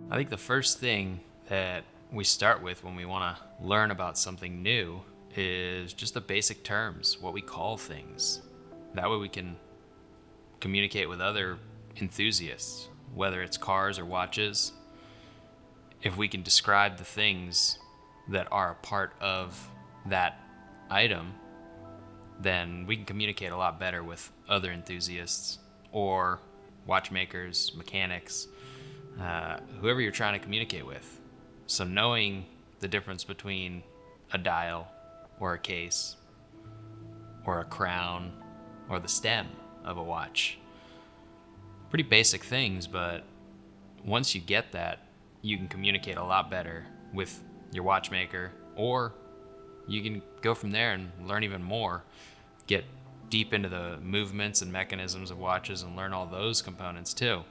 I think the first thing that we start with when we want to learn about something new is just the basic terms, what we call things. That way we can communicate with other enthusiasts, whether it's cars or watches. If we can describe the things that are a part of that item, then we can communicate a lot better with other enthusiasts or watchmakers, mechanics, whoever you're trying to communicate with. So knowing the difference between a dial or a case or a crown or the stem of a watch, pretty basic things, but once you get that, you can communicate a lot better with your watchmaker, or you can go from there and learn even more, get deep into the movements and mechanisms of watches and learn all those components too.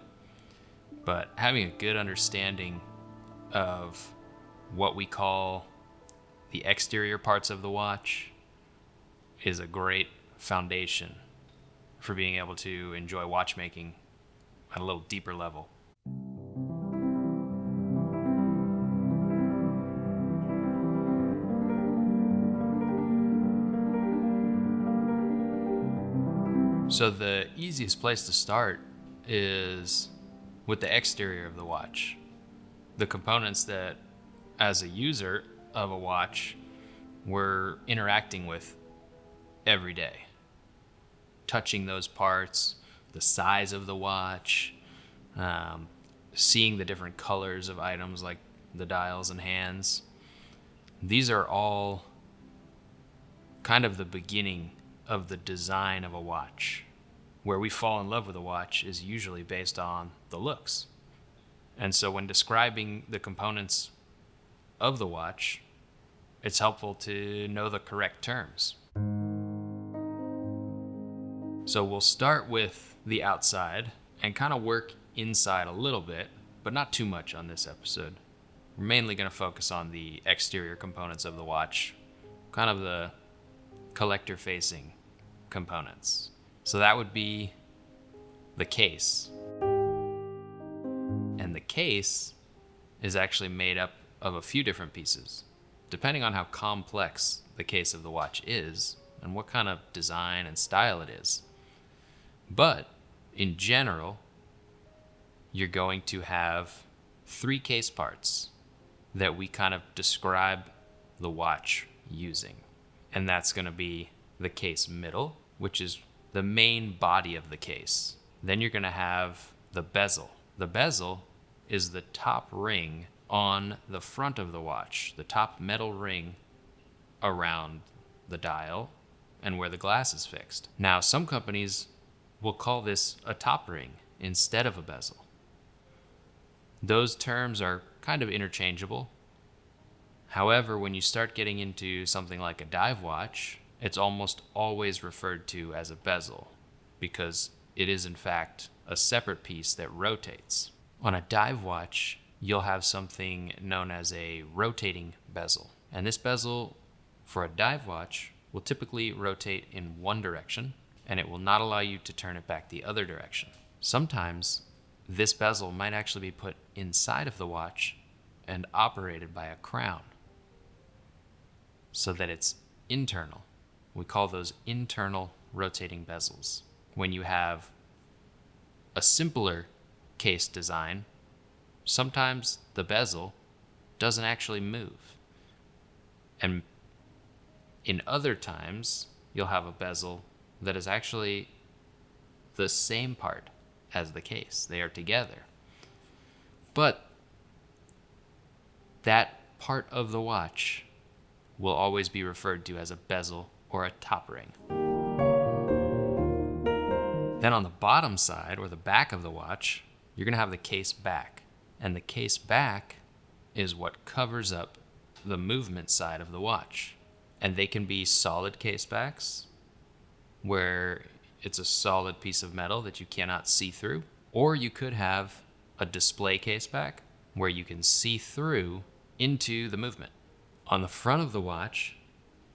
But having a good understanding of what we call the exterior parts of the watch is a great foundation for being able to enjoy watchmaking at a little deeper level. So the easiest place to start is with the exterior of the watch. The components that, as a user of a watch, we're interacting with every day. Touching those parts, the size of the watch, seeing the different colors of items like the dials and hands. These are all kind of the beginning of the design of a watch. Where we fall in love with a watch is usually based on the looks. And so when describing the components of the watch, it's helpful to know the correct terms. So we'll start with the outside and kind of work inside a little bit, but not too much on this episode. We're mainly going to focus on the exterior components of the watch, kind of the collector-facing components. So that would be the case. And the case is actually made up of a few different pieces, depending on how complex the case of the watch is and what kind of design and style it is. But in general, you're going to have 3 case parts that we kind of describe the watch using. And that's going to be the case middle, which is the main body of the case. Then you're going to have the bezel. The bezel is the top ring on the front of the watch, the top metal ring around the dial and where the glass is fixed. Now, some companies will call this a top ring instead of a bezel. Those terms are kind of interchangeable. However, when you start getting into something like a dive watch, it's almost always referred to as a bezel because it is in fact a separate piece that rotates. On a dive watch, you'll have something known as a rotating bezel. And this bezel for a dive watch will typically rotate in one direction, and it will not allow you to turn it back the other direction. Sometimes this bezel might actually be put inside of the watch and operated by a crown so that it's internal. We call those internal rotating bezels. When you have a simpler case design, sometimes the bezel doesn't actually move. And in other times, you'll have a bezel that is actually the same part as the case. They are together. But that part of the watch will always be referred to as a bezel or a top ring. Then on the bottom side, or the back of the watch, you're going to have the case back. And the case back is what covers up the movement side of the watch. And they can be solid case backs, where it's a solid piece of metal that you cannot see through. Or you could have a display case back, where you can see through into the movement. On the front of the watch,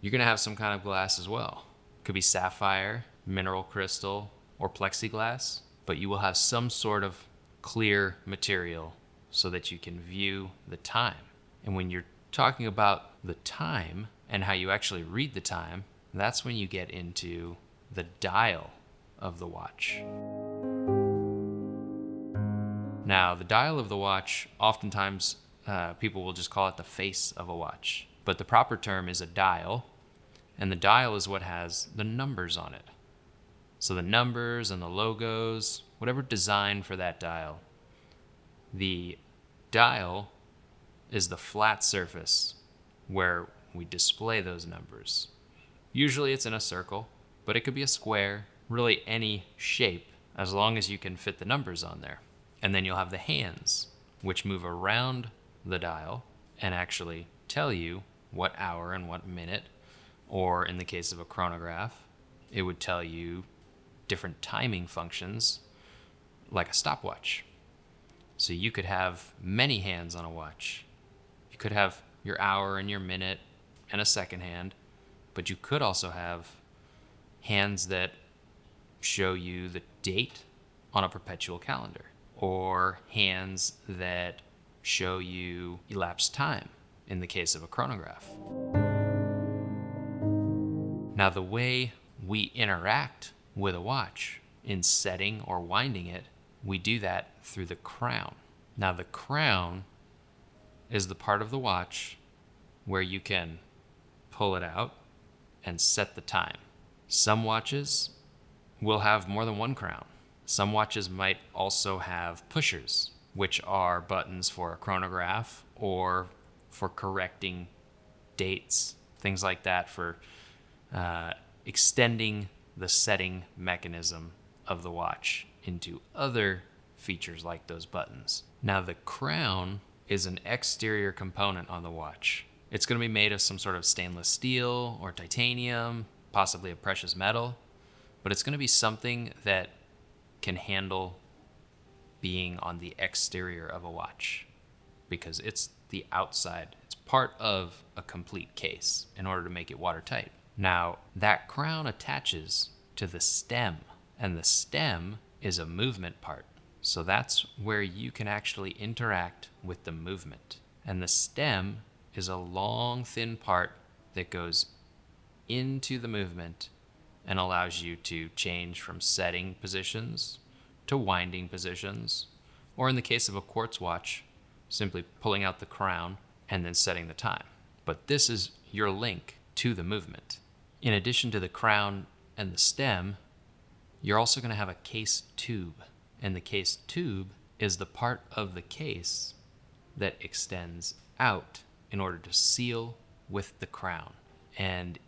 you're going to have some kind of glass as well. It could be sapphire, mineral crystal, or plexiglass, but you will have some sort of clear material so that you can view the time. And when you're talking about the time and how you actually read the time, that's when you get into the dial of the watch. Now, the dial of the watch, oftentimes people will just call it the face of a watch, but the proper term is a dial, and the dial is what has the numbers on it. So the numbers and the logos, whatever design for that dial. The dial is the flat surface where we display those numbers. Usually it's in a circle, but it could be a square, really any shape, as long as you can fit the numbers on there. And then you'll have the hands, which move around the dial and actually tell you what hour and what minute, or in the case of a chronograph, it would tell you different timing functions like a stopwatch. So you could have many hands on a watch. You could have your hour and your minute and a second hand, but you could also have hands that show you the date on a perpetual calendar, or hands that show you elapsed time in the case of a chronograph. Now, the way we interact with a watch in setting or winding it, we do that through the crown. Now, the crown is the part of the watch where you can pull it out and set the time. Some watches will have more than one crown. Some watches might also have pushers, which are buttons for a chronograph or for correcting dates, things like that, for extending the setting mechanism of the watch into other features like those buttons. Now, the crown is an exterior component on the watch. It's going to be made of some sort of stainless steel or titanium, possibly a precious metal, but it's going to be something that can handle being on the exterior of a watch, because it's the outside. It's part of a complete case in order to make it watertight. Now, that crown attaches to the stem, and the stem is a movement part. So that's where you can actually interact with the movement. And the stem is a long, thin part that goes into the movement and allows you to change from setting positions to winding positions, or in the case of a quartz watch, simply pulling out the crown and then setting the time. But this is your link to the movement. In addition to the crown and the stem, you're also going to have a case tube. And the case tube is the part of the case that extends out in order to seal with the crown. And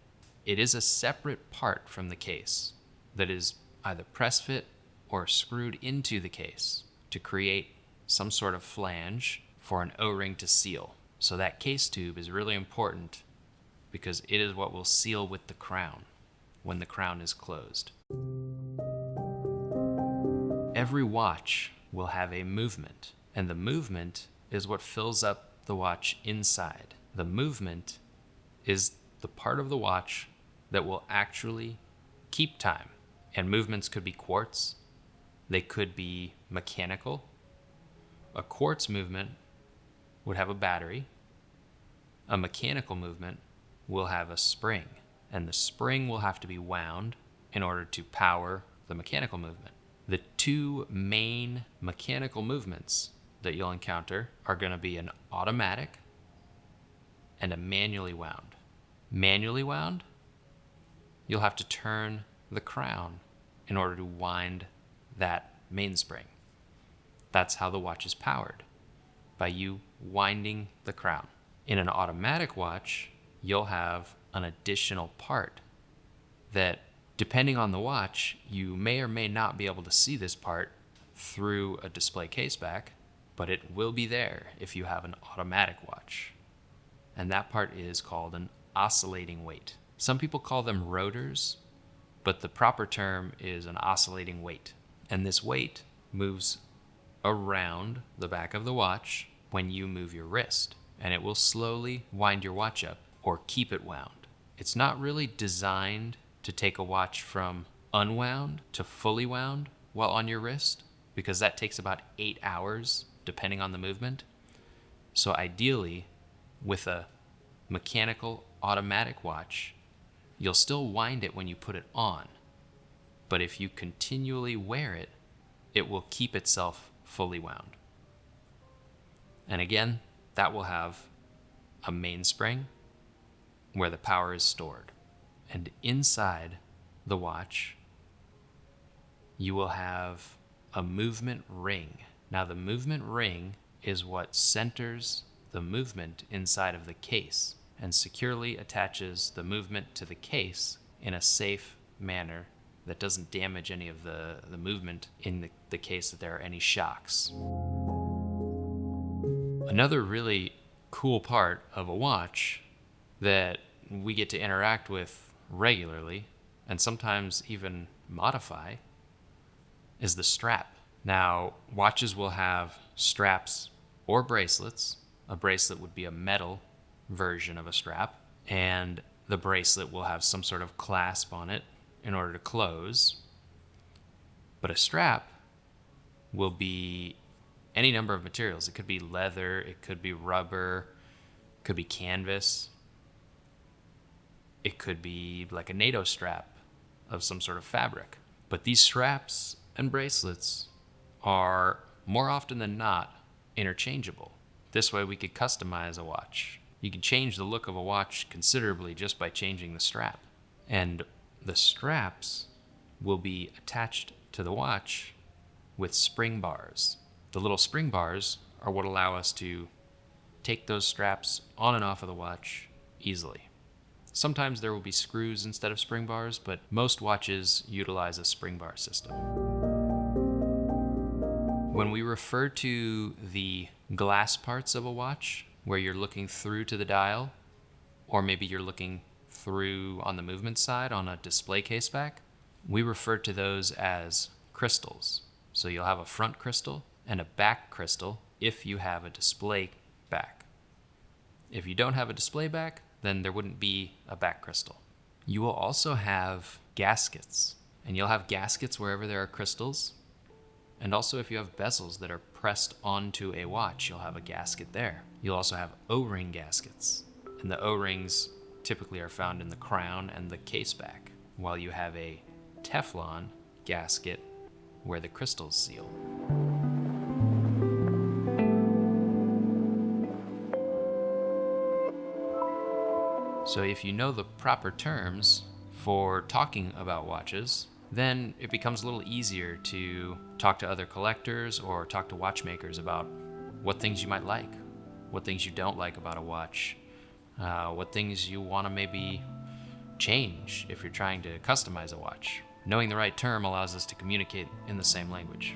it is a separate part from the case that is either press fit or screwed into the case to create some sort of flange for an O-ring to seal. So that case tube is really important because it is what will seal with the crown when the crown is closed. Every watch will have a movement, and the movement is what fills up the watch inside. The movement is the part of the watch that will actually keep time. And movements could be quartz, they could be mechanical. A quartz movement would have a battery. A mechanical movement will have a spring, and the spring will have to be wound in order to power the mechanical movement. The two main mechanical movements that you'll encounter are going to be an automatic and a manually wound. Manually wound, you'll have to turn the crown in order to wind that mainspring. That's how the watch is powered, by you winding the crown. In an automatic watch, you'll have an additional part that, depending on the watch, you may or may not be able to see this part through a display caseback, but it will be there if you have an automatic watch. And that part is called an oscillating weight. Some people call them rotors, but the proper term is an oscillating weight. And this weight moves around the back of the watch when you move your wrist, and it will slowly wind your watch up or keep it wound. It's not really designed to take a watch from unwound to fully wound while on your wrist, because that takes about 8 hours depending on the movement. So ideally, with a mechanical automatic watch, you'll still wind it when you put it on, but if you continually wear it, it will keep itself fully wound. And again, that will have a mainspring where the power is stored. And inside the watch, you will have a movement ring. Now, the movement ring is what centers the movement inside of the case and securely attaches the movement to the case in a safe manner that doesn't damage any of the movement in the case that there are any shocks. Another really cool part of a watch that we get to interact with regularly and sometimes even modify is the strap. Now, watches will have straps or bracelets. A bracelet would be a metal version of a strap, and the bracelet will have some sort of clasp on it in order to close. But a strap will be any number of materials. It could be leather, it could be rubber, it could be canvas, it could be like a NATO strap of some sort of fabric. But these straps and bracelets are more often than not interchangeable. This way we could customize a watch. You can change the look of a watch considerably just by changing the strap. And the straps will be attached to the watch with spring bars. The little spring bars are what allow us to take those straps on and off of the watch easily. Sometimes there will be screws instead of spring bars, but most watches utilize a spring bar system. When we refer to the glass parts of a watch, where you're looking through to the dial, or maybe you're looking through on the movement side on a display caseback, we refer to those as crystals. So you'll have a front crystal and a back crystal if you have a display back. If you don't have a display back, then there wouldn't be a back crystal. You will also have gaskets, and you'll have gaskets wherever there are crystals. And also if you have bezels that are pressed onto a watch, you'll have a gasket there. You'll also have O-ring gaskets, and the O-rings typically are found in the crown and the caseback, while you have a Teflon gasket where the crystals seal. So if you know the proper terms for talking about watches, then it becomes a little easier to talk to other collectors or talk to watchmakers about what things you might like, what things you don't like about a watch, what things you want to maybe if you're trying to customize a watch. Knowing the right term allows us to communicate in the same language.